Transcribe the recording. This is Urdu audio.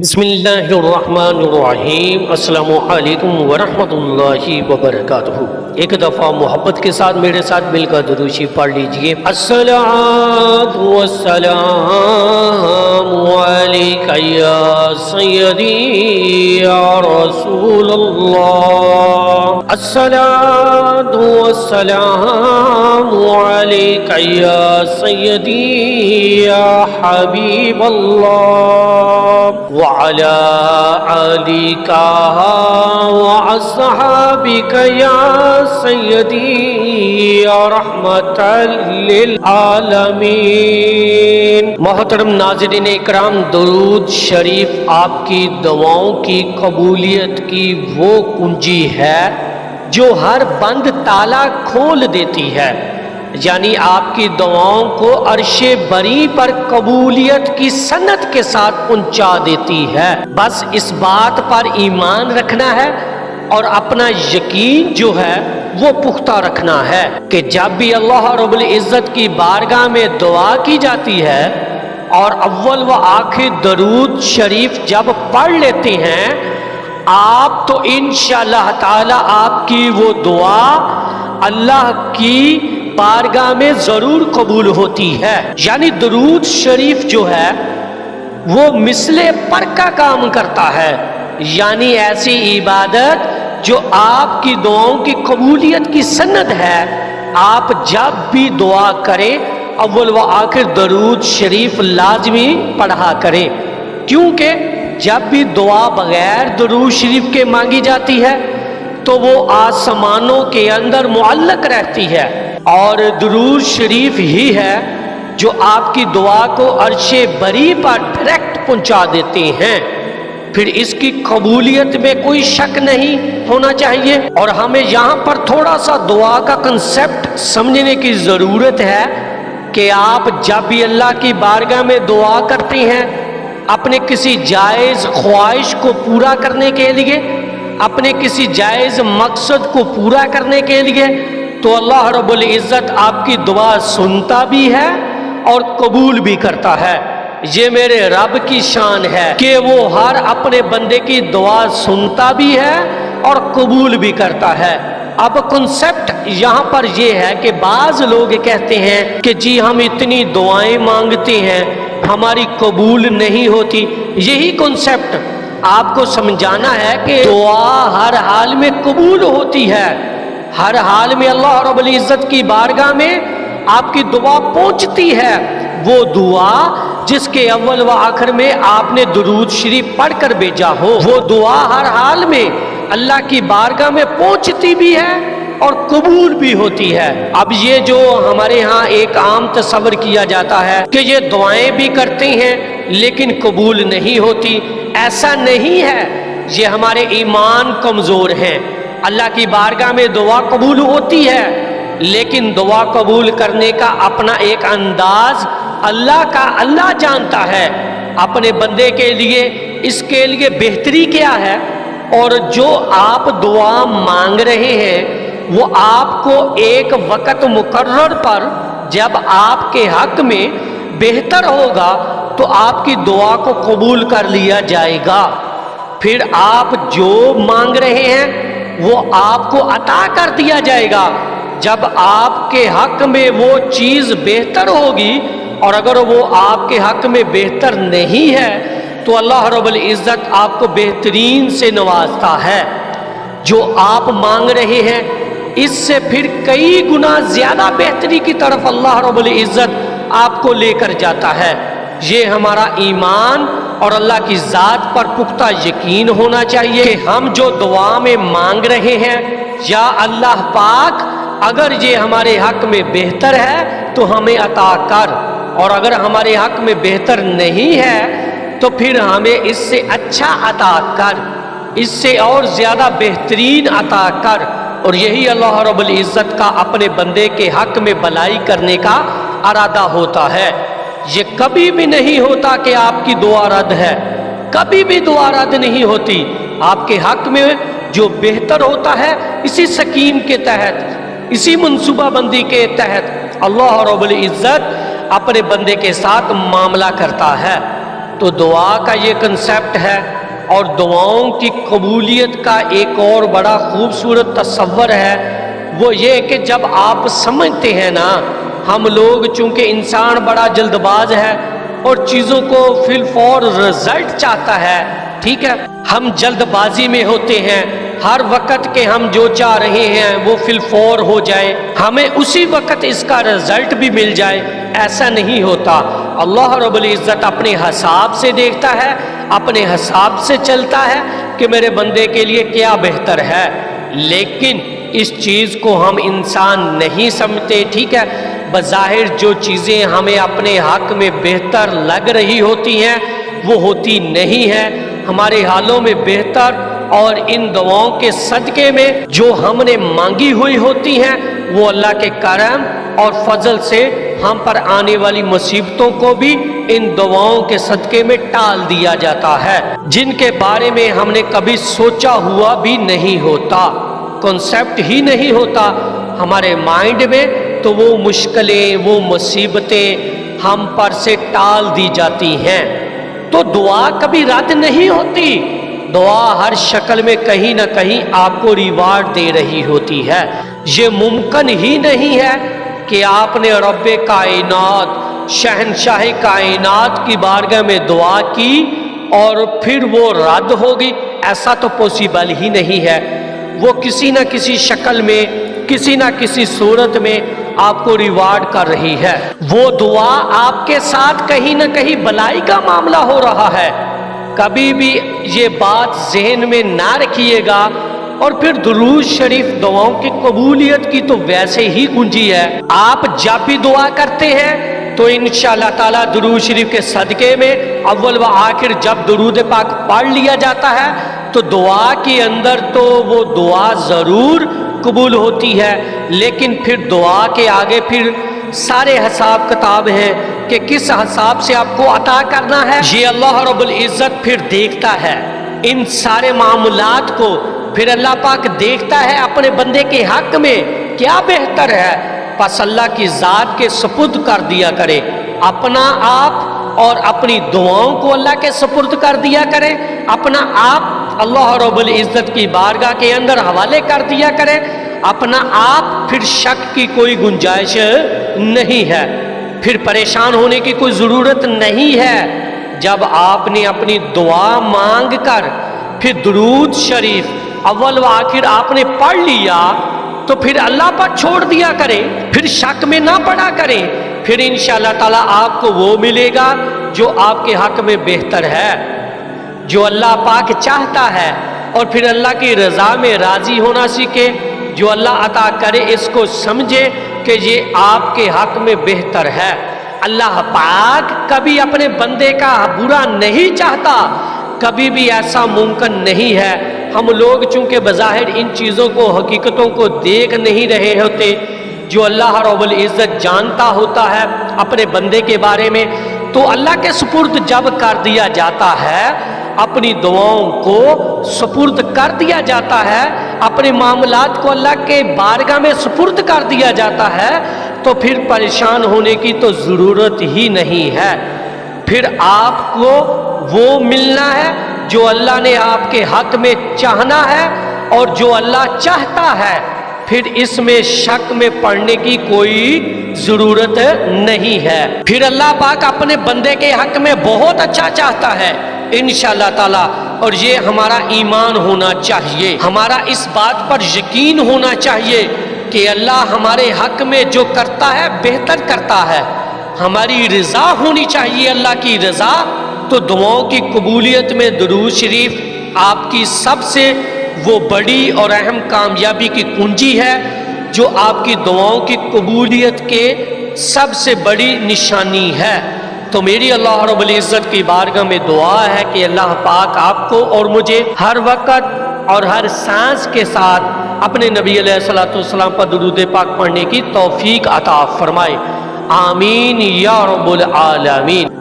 بسم اللہ الرحمن الرحیم۔ السلام علیکم ورحمۃ اللہ وبرکاتہ۔ ایک دفعہ محبت کے ساتھ میرے ساتھ مل کر درود شریف پڑھ لیجئے۔ الصلاۃ والسلام علیک یا سیدی یا رسول اللہ۔ الصلاۃ والسلام علیک یا سیدی یا حبیب اللہ وعلى آلك وأصحابك يا سيدي يا رحمة للعالمين۔ محترم ناظرین اکرام، درود شریف آپ کی دعاؤں کی قبولیت کی وہ کنجی ہے جو ہر بند تالا کھول دیتی ہے، یعنی آپ کی دعاؤں کو عرش بری پر قبولیت کی سند کے ساتھ پہنچا دیتی ہے۔ بس اس بات پر ایمان رکھنا ہے اور اپنا یقین جو ہے وہ پختہ رکھنا ہے کہ جب بھی اللہ رب العزت کی بارگاہ میں دعا کی جاتی ہے اور اول و آخر درود شریف جب پڑھ لیتے ہیں آپ، تو انشاءاللہ تعالی آپ کی وہ دعا اللہ کی بارگاہ میں ضرور قبول ہوتی ہے۔ یعنی درود شریف جو ہے وہ مثل پر کا کام کرتا ہے، یعنی ایسی عبادت جو آپ کی دعاؤں کی قبولیت کی سند ہے۔ آپ جب بھی دعا کریں اول و آخر درود شریف لازمی پڑھا کریں، کیونکہ جب بھی دعا بغیر درود شریف کے مانگی جاتی ہے تو وہ آسمانوں کے اندر معلق رہتی ہے، اور درود شریف ہی ہے جو آپ کی دعا کو عرش بری پر ڈائریکٹ پہنچا دیتے ہیں۔ پھر اس کی قبولیت میں کوئی شک نہیں ہونا چاہیے، اور ہمیں یہاں پر تھوڑا سا دعا کا کنسپٹ سمجھنے کی ضرورت ہے کہ آپ جب بھی اللہ کی بارگاہ میں دعا کرتے ہیں اپنے کسی جائز خواہش کو پورا کرنے کے لیے، اپنے کسی جائز مقصد کو پورا کرنے کے لیے، تو اللہ رب العزت آپ کی دعا سنتا بھی ہے اور قبول بھی کرتا ہے۔ یہ میرے رب کی شان ہے کہ وہ ہر اپنے بندے کی دعا سنتا بھی ہے اور قبول بھی کرتا ہے۔ اب کنسپٹ یہاں پر یہ ہے کہ بعض لوگ کہتے ہیں کہ جی ہم اتنی دعائیں مانگتے ہیں ہماری قبول نہیں ہوتی۔ یہی کنسپٹ آپ کو سمجھانا ہے کہ دعا ہر حال میں قبول ہوتی ہے، ہر حال میں اللہ رب العزت کی بارگاہ میں آپ کی دعا پہنچتی ہے۔ وہ دعا جس کے اول و آخر میں آپ نے درود شریف پڑھ کر بھیجا ہو، وہ دعا ہر حال میں اللہ کی بارگاہ میں پہنچتی بھی ہے اور قبول بھی ہوتی ہے۔ اب یہ جو ہمارے ہاں ایک عام تصور کیا جاتا ہے کہ یہ دعائیں بھی کرتے ہیں لیکن قبول نہیں ہوتی، ایسا نہیں ہے، یہ ہمارے ایمان کمزور ہیں۔ اللہ کی بارگاہ میں دعا قبول ہوتی ہے، لیکن دعا قبول کرنے کا اپنا ایک انداز اللہ جانتا ہے اپنے بندے کے لیے، اس کے لیے بہتری کیا ہے، اور جو آپ دعا مانگ رہے ہیں وہ آپ کو ایک وقت مقرر پر جب آپ کے حق میں بہتر ہوگا تو آپ کی دعا کو قبول کر لیا جائے گا۔ پھر آپ جو مانگ رہے ہیں وہ آپ کو عطا کر دیا جائے گا جب آپ کے حق میں وہ چیز بہتر ہوگی، اور اگر وہ آپ کے حق میں بہتر نہیں ہے تو اللہ رب العزت آپ کو بہترین سے نوازتا ہے۔ جو آپ مانگ رہے ہیں اس سے پھر کئی گنا زیادہ بہتری کی طرف اللہ رب العزت آپ کو لے کر جاتا ہے۔ یہ ہمارا ایمان اور اللہ کی ذات پر پختہ یقین ہونا چاہیے کہ ہم جو دعا میں مانگ رہے ہیں، یا اللہ پاک اگر یہ ہمارے حق میں بہتر ہے تو ہمیں عطا کر، اور اگر ہمارے حق میں بہتر نہیں ہے تو پھر ہمیں اس سے اچھا عطا کر، اس سے اور زیادہ بہترین عطا کر۔ اور یہی اللہ رب العزت کا اپنے بندے کے حق میں بھلائی کرنے کا ارادہ ہوتا ہے۔ یہ کبھی بھی نہیں ہوتا کہ آپ کی دعا رد ہے، کبھی بھی دعا رد نہیں ہوتی۔ آپ کے حق میں جو بہتر ہوتا ہے اسی سکیم کے تحت، اسی منصوبہ بندی کے تحت اللہ رب العزت اپنے بندے کے ساتھ معاملہ کرتا ہے۔ تو دعا کا یہ کنسیپٹ ہے، اور دعاؤں کی قبولیت کا ایک اور بڑا خوبصورت تصور ہے، وہ یہ کہ جب آپ سمجھتے ہیں نا، ہم لوگ چونکہ انسان بڑا جلد باز ہے اور چیزوں کو فی الفور رزلٹ چاہتا ہے، ٹھیک ہے، ہم جلد بازی میں ہوتے ہیں، ہر وقت کے ہم جو چاہ رہے ہیں وہ فی الفور ہو جائے، ہمیں اسی وقت اس کا رزلٹ بھی مل جائے، ایسا نہیں ہوتا۔ اللہ رب العزت اپنے حساب سے دیکھتا ہے، اپنے حساب سے چلتا ہے کہ میرے بندے کے لیے کیا بہتر ہے، لیکن اس چیز کو ہم انسان نہیں سمجھتے، ٹھیک ہے۔ بظاہر جو چیزیں ہمیں اپنے حق میں بہتر لگ رہی ہوتی ہیں وہ ہوتی نہیں ہیں، ہمارے حالوں میں بہتر، اور ان دعاؤں کے صدقے میں جو ہم نے مانگی ہوئی ہوتی ہیں وہ اللہ کے کرم اور فضل سے ہم پر آنے والی مصیبتوں کو بھی ان دعاؤں کے صدقے میں ٹال دیا جاتا ہے، جن کے بارے میں ہم نے کبھی سوچا ہوا بھی نہیں ہوتا، کنسیپٹ ہی نہیں ہوتا ہمارے مائنڈ میں، تو وہ مشکلیں، وہ مصیبتیں ہم پر سے ٹال دی جاتی ہیں۔ تو دعا کبھی رد نہیں ہوتی، دعا ہر شکل میں کہیں نہ کہیں آپ کو ریوارڈ دے رہی ہوتی ہے۔ یہ ممکن ہی نہیں ہے کہ آپ نے رب کائنات، شہنشاہ کائنات کی بارگاہ میں دعا کی اور پھر وہ رد ہوگی، ایسا تو پوسیبل ہی نہیں ہے۔ وہ کسی نہ کسی شکل میں، کسی نہ کسی صورت میں آپ کو ریوارڈ کر رہی ہے۔ وہ دعا آپ کے ساتھ کہیں نہ کہیں بلائی کا معاملہ ہو رہا ہے، کبھی بھی یہ بات ذہن میں نہ رکھیے گا۔ اور پھر درود شریف دعاؤں کی قبولیت کی تو ویسے ہی کنجی ہے، آپ جب بھی دعا کرتے ہیں تو انشاءاللہ تعالیٰ درود شریف کے صدقے میں اول و آخر جب درود پاک پڑھ لیا جاتا ہے تو دعا کے اندر تو وہ دعا ضرور قبول ہوتی ہے، لیکن پھر دعا کے آگے پھر سارے حساب کتاب ہیں کہ کس حساب سے آپ کو عطا کرنا ہے، یہ اللہ رب العزت پھر دیکھتا ہے ان سارے معاملات کو، پھر اللہ پاک دیکھتا ہے اپنے بندے کے حق میں کیا بہتر ہے، پس اللہ کی ذات کے سپرد کر دیا کرے، اپنا آپ اور اپنی دعاؤں کو اللہ کے سپرد کر دیا کرے، اپنا آپ اللہ رب العزت کی بارگاہ کے اندر حوالے کر دیا کرے، اپنا آپ، پھر شک کی کوئی گنجائش نہیں ہے، پھر پریشان ہونے کی کوئی ضرورت نہیں ہے۔ جب آپ نے اپنی دعا مانگ کر پھر درود شریف اول و آخر آپ نے پڑھ لیا تو پھر اللہ پر چھوڑ دیا کریں، پھر شک میں نہ پڑا کریں، پھر انشاءاللہ تعالیٰ آپ کو وہ ملے گا جو آپ کے حق میں بہتر ہے، جو اللہ پاک چاہتا ہے، اور پھر اللہ کی رضا میں راضی ہونا سیکھے، جو اللہ عطا کرے اس کو سمجھے کہ یہ آپ کے حق میں بہتر ہے۔ اللہ پاک کبھی اپنے بندے کا برا نہیں چاہتا، کبھی بھی ایسا ممکن نہیں ہے۔ ہم لوگ چونکہ بظاہر ان چیزوں کو، حقیقتوں کو دیکھ نہیں رہے ہوتے جو اللہ رب العزت جانتا ہوتا ہے اپنے بندے کے بارے میں، تو اللہ کے سپرد جب کر دیا جاتا ہے، اپنی دعاؤں کو سپرد کر دیا جاتا ہے، اپنے معاملات کو اللہ کے بارگاہ میں سپرد کر دیا جاتا ہے، تو پھر پریشان ہونے کی تو ضرورت ہی نہیں ہے۔ پھر آپ کو وہ ملنا ہے جو اللہ نے آپ کے حق میں چاہنا ہے، اور جو اللہ چاہتا ہے پھر اس میں شک میں پڑنے کی کوئی ضرورت نہیں ہے۔ پھر اللہ پاک اپنے بندے کے حق میں بہت اچھا چاہتا ہے انشاءاللہ تعالی، اور یہ ہمارا ایمان ہونا چاہیے، ہمارا اس بات پر یقین ہونا چاہیے کہ اللہ ہمارے حق میں جو کرتا ہے بہتر کرتا ہے، ہماری رضا ہونی چاہیے، اللہ کی رضا۔ تو دعاؤں کی قبولیت میں درود شریف آپ کی سب سے وہ بڑی اور اہم کامیابی کی کنجی ہے، جو آپ کی دعاؤں کی قبولیت کے سب سے بڑی نشانی ہے۔ تو میری اللہ رب العزت کی بارگاہ میں دعا ہے کہ اللہ پاک آپ کو اور مجھے ہر وقت اور ہر سانس کے ساتھ اپنے نبی علیہ الصلوۃ والسلام پر درود پاک پڑھنے کی توفیق عطا فرمائے، آمین یا رب العالمین۔